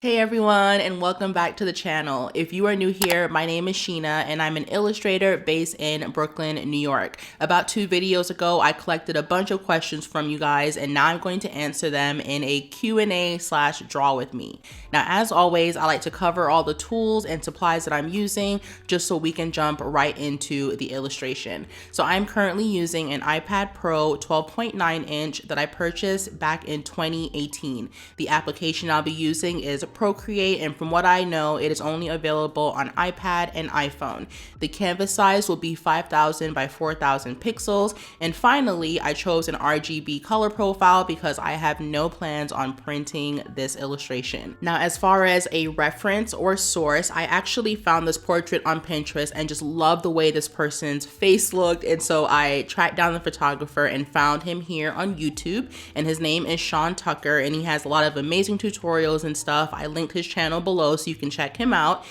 Hey everyone, and welcome back to the channel. If you are new here, my name is Sheena and I'm an illustrator based in Brooklyn, New York. About 2 videos ago, I collected a bunch of questions from you guys and now I'm going to answer them in a Q&A/draw with me. Now, as always, I like to cover all the tools and supplies that I'm using just so we can jump right into the illustration. So I'm currently using an iPad Pro 12.9 inch that I purchased back in 2018. The application I'll be using is PROCREATE, and from what I know, it is only available on iPad and iPhone. The canvas size will be 5,000 by 4,000 pixels, and finally, I chose an RGB color profile because I have no plans on printing this illustration. Now, as far as a reference or source, I actually found this portrait on Pinterest and just loved the way this person's face looked, and so I tracked down the photographer and found him here on YouTube, and his name is Sean Tucker, and he has a lot of amazing tutorials and stuff. I linked his channel below so you can check him out.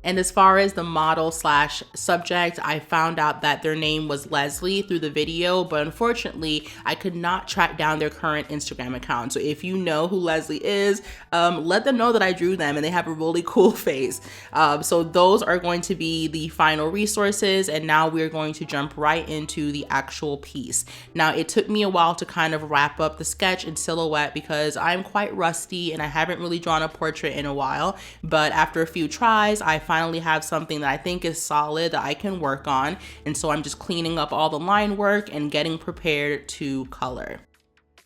And as far as the model/subject, I found out that their name was Leslie through the video, but unfortunately, I could not track down their current Instagram account. So if you know who Leslie is, let them know that I drew them and they have a really cool face. So those are going to be the final resources, and now we're going to jump right into the actual piece. Now, it took me a while to kind of wrap up the sketch and silhouette because I'm quite rusty and I haven't really drawn a portrait in a while, but after a few tries, I finally have something that I think is solid that I can work on. And so I'm just cleaning up all the line work and getting prepared to color.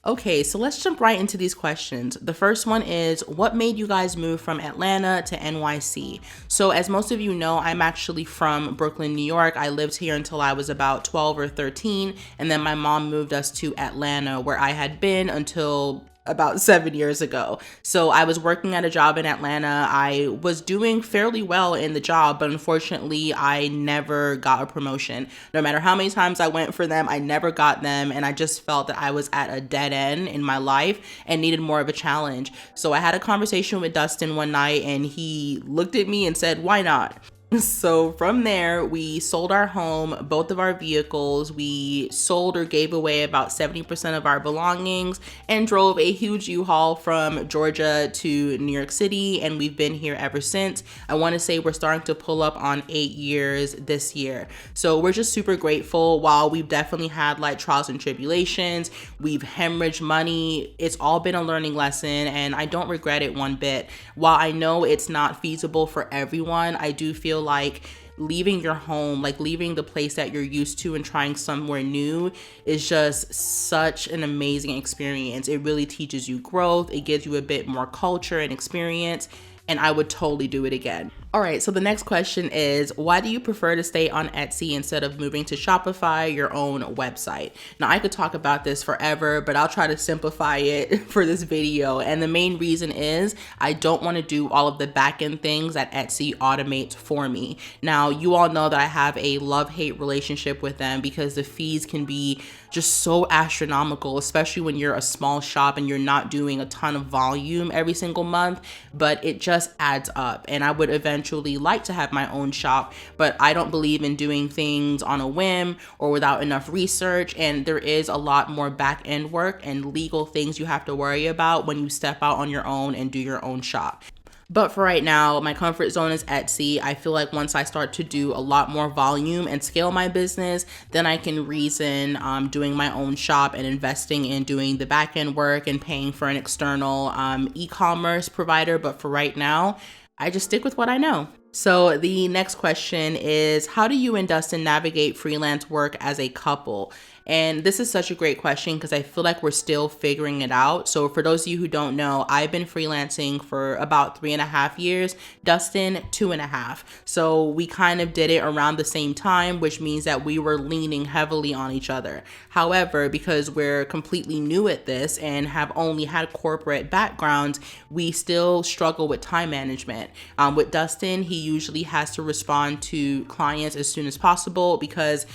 Okay, so let's jump right into these questions. The first one is, what made you guys move from Atlanta to NYC? So as most of you know, I'm actually from Brooklyn, New York. I lived here until I was about 12 or 13, and then my mom moved us to Atlanta, where I had been until about 7 years ago. So I was working at a job in Atlanta. I was doing fairly well in the job, but unfortunately I never got a promotion. No matter how many times I went for them, I never got them, and I just felt that I was at a dead end in my life and needed more of a challenge. So I had a conversation with Dustin one night and he looked at me and said, "Why not?" So from there, we sold our home, both of our vehicles. We sold or gave away about 70% of our belongings and drove a huge U-Haul from Georgia to New York City, and we've been here ever since. I want to say we're starting to pull up on 8 years this year. So we're just super grateful. While we've definitely had like trials and tribulations, we've hemorrhaged money. It's all been a learning lesson, and I don't regret it one bit. While I know it's not feasible for everyone, I do feel like leaving your home, like leaving the place that you're used to and trying somewhere new, is just such an amazing experience. It really teaches you growth. It gives you a bit more culture and experience, and I would totally do it again. All right, so the next question is, why do you prefer to stay on Etsy instead of moving to Shopify, your own website? Now, I could talk about this forever, but I'll try to simplify it for this video. And the main reason is I don't want to do all of the back-end things that Etsy automates for me. Now, you all know that I have a love-hate relationship with them because the fees can be just so astronomical, especially when you're a small shop and you're not doing a ton of volume every single month, but it just adds up. And I would eventually like to have my own shop, but I don't believe in doing things on a whim or without enough research, and there is a lot more back end work and legal things you have to worry about when you step out on your own and do your own shop. But for right now, my comfort zone is Etsy. I feel like once I start to do a lot more volume and scale my business, then I can reason doing my own shop and investing in doing the back end work and paying for an external e-commerce provider. But for right now, I just stick with what I know. So the next question is, how do you and Dustin navigate freelance work as a couple? And this is such a great question because I feel like we're still figuring it out. So for those of you who don't know, I've been freelancing for about 3.5 years, Dustin 2.5. So we kind of did it around the same time, which means that we were leaning heavily on each other. However, because we're completely new at this and have only had corporate backgrounds, we still struggle with time management. With Dustin, he usually has to respond to clients as soon as possible because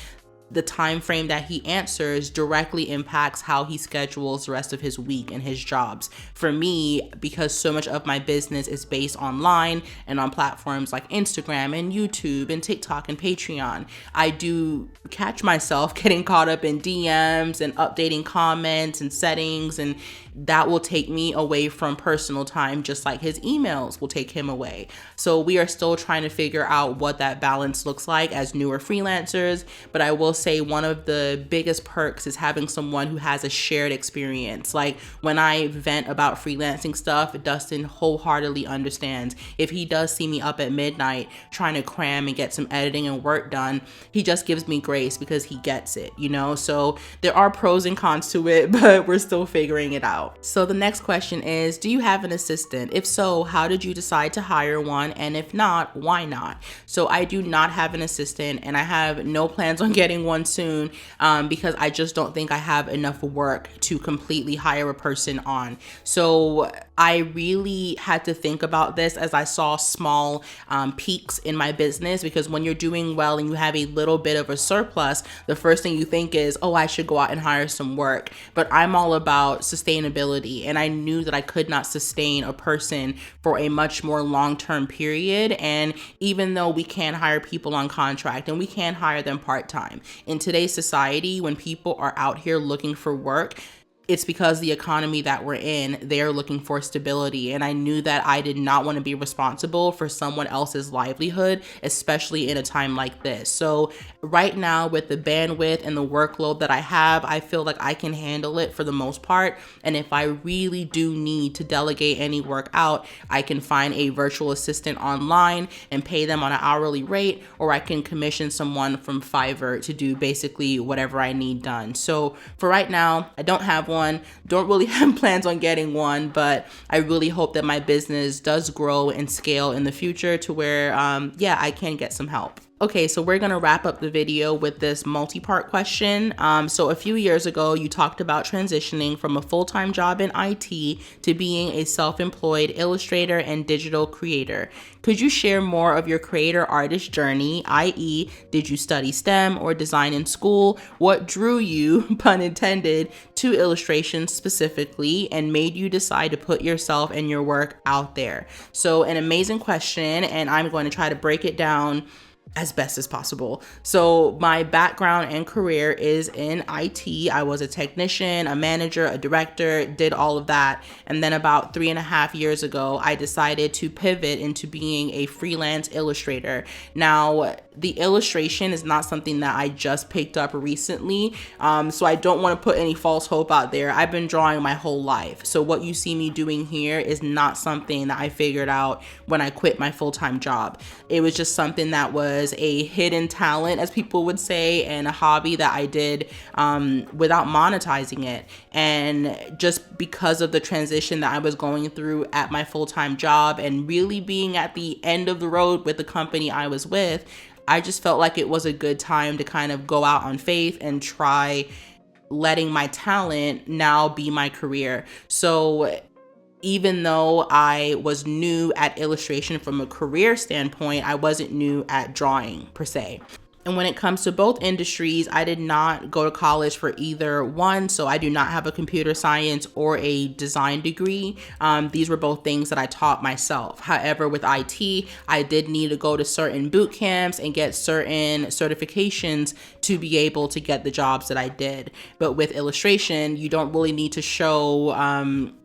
the time frame that he answers directly impacts how he schedules the rest of his week and his jobs. For me, because so much of my business is based online and on platforms like Instagram and YouTube and TikTok and Patreon, I do catch myself getting caught up in DMs and updating comments and settings and that will take me away from personal time, just like his emails will take him away. So we are still trying to figure out what that balance looks like as newer freelancers. But I will say one of the biggest perks is having someone who has a shared experience. Like when I vent about freelancing stuff, Dustin wholeheartedly understands. If he does see me up at midnight trying to cram and get some editing and work done, he just gives me grace because he gets it, you know? So there are pros and cons to it, but we're still figuring it out. So the next question is, do you have an assistant? If so, how did you decide to hire one? And if not, why not? So I do not have an assistant, and I have no plans on getting one soon because I just don't think I have enough work to completely hire a person on. So I really had to think about this as I saw small peaks in my business, because when you're doing well and you have a little bit of a surplus, the first thing you think is, oh, I should go out and hire some work. But I'm all about sustainability, and I knew that I could not sustain a person for a much more long-term period. And even though we can hire people on contract and we can hire them part-time, in today's society, when people are out here looking for work, it's because the economy that we're in, they're looking for stability. And I knew that I did not want to be responsible for someone else's livelihood, especially in a time like this. So right now, with the bandwidth and the workload that I have, I feel like I can handle it for the most part. And if I really do need to delegate any work out, I can find a virtual assistant online and pay them on an hourly rate, or I can commission someone from Fiverr to do basically whatever I need done. So for right now, I don't have one. Don't really have plans on getting one, but I really hope that my business does grow and scale in the future to where, I can get some help. Okay, so we're gonna wrap up the video with this multi-part question. So a few years ago, you talked about transitioning from a full-time job in IT to being a self-employed illustrator and digital creator. Could you share more of your creator artist journey, i.e., did you study STEM or design in school? What drew you, pun intended, to illustration specifically and made you decide to put yourself and your work out there? So an amazing question, and I'm going to try to break it down as best as possible. So my background and career is in IT. I was a technician, a manager, a director, did all of that. And then about 3.5 years ago, I decided to pivot into being a freelance illustrator. Now, the illustration is not something that I just picked up recently. So I don't want to put any false hope out there. I've been drawing my whole life. So what you see me doing here is not something that I figured out when I quit my full-time job. It was just something that was a hidden talent, as people would say, and a hobby that I did without monetizing it. And just because of the transition that I was going through at my full-time job and really being at the end of the road with the company I was with, I just felt like it was a good time to kind of go out on faith and try letting my talent now be my career. So even though I was new at illustration from a career standpoint, I wasn't new at drawing per se. And when it comes to both industries, I did not go to college for either one. So I do not have a computer science or a design degree. These were both things that I taught myself. However, with IT, I did need to go to certain boot camps and get certain certifications to be able to get the jobs that I did. But with illustration, you don't really need to show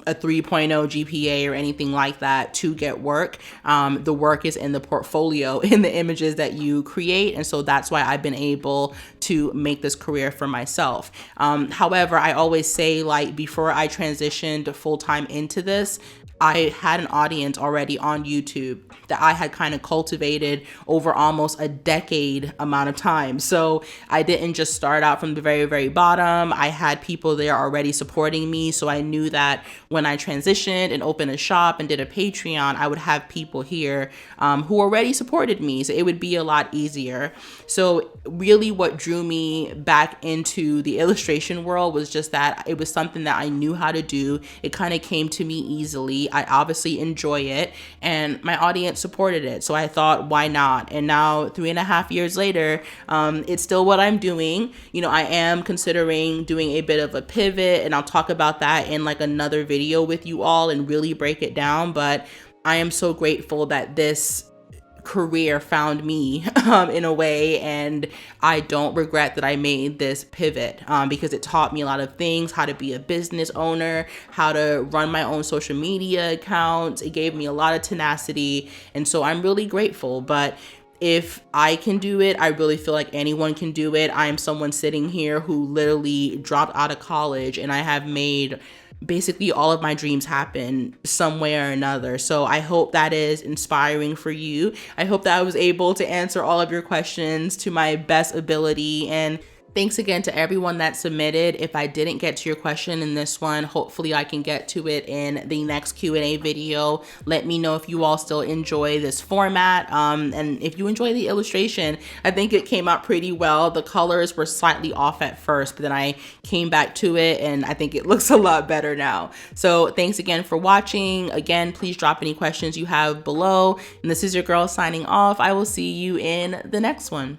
a 3.0 GPA or anything like that to get work. The work is in the portfolio, in the images that you create. And so that's why I've been able to make this career for myself. However, I always say, like, before I transitioned full-time into this, I had an audience already on YouTube that I had kind of cultivated over almost a decade amount of time. So I didn't just start out from the very, very bottom. I had people there already supporting me. So I knew that when I transitioned and opened a shop and did a Patreon, I would have people here who already supported me. So it would be a lot easier. So really what drew me back into the illustration world was just that it was something that I knew how to do. It kind of came to me easily. I obviously enjoy it, and my audience supported it. So I thought, why not? And now 3.5 years later, it's still what I'm doing. You know, I am considering doing a bit of a pivot, and I'll talk about that in like another video with you all and really break it down. But I am so grateful that this career found me in a way, and I don't regret that I made this pivot because it taught me a lot of things: how to be a business owner, how to run my own social media accounts. It gave me a lot of tenacity, and so I'm really grateful. But if I can do it, I really feel like anyone can do it. I am someone sitting here who literally dropped out of college, and I have made basically all of my dreams happen some way or another. So I hope that is inspiring for you. I hope that I was able to answer all of your questions to my best ability. And thanks again to everyone that submitted. If I didn't get to your question in this one, hopefully I can get to it in the next Q&A video. Let me know if you all still enjoy this format. And if you enjoy the illustration, I think it came out pretty well. The colors were slightly off at first, but then I came back to it and I think it looks a lot better now. So thanks again for watching. Again, please drop any questions you have below. And this is your girl signing off. I will see you in the next one.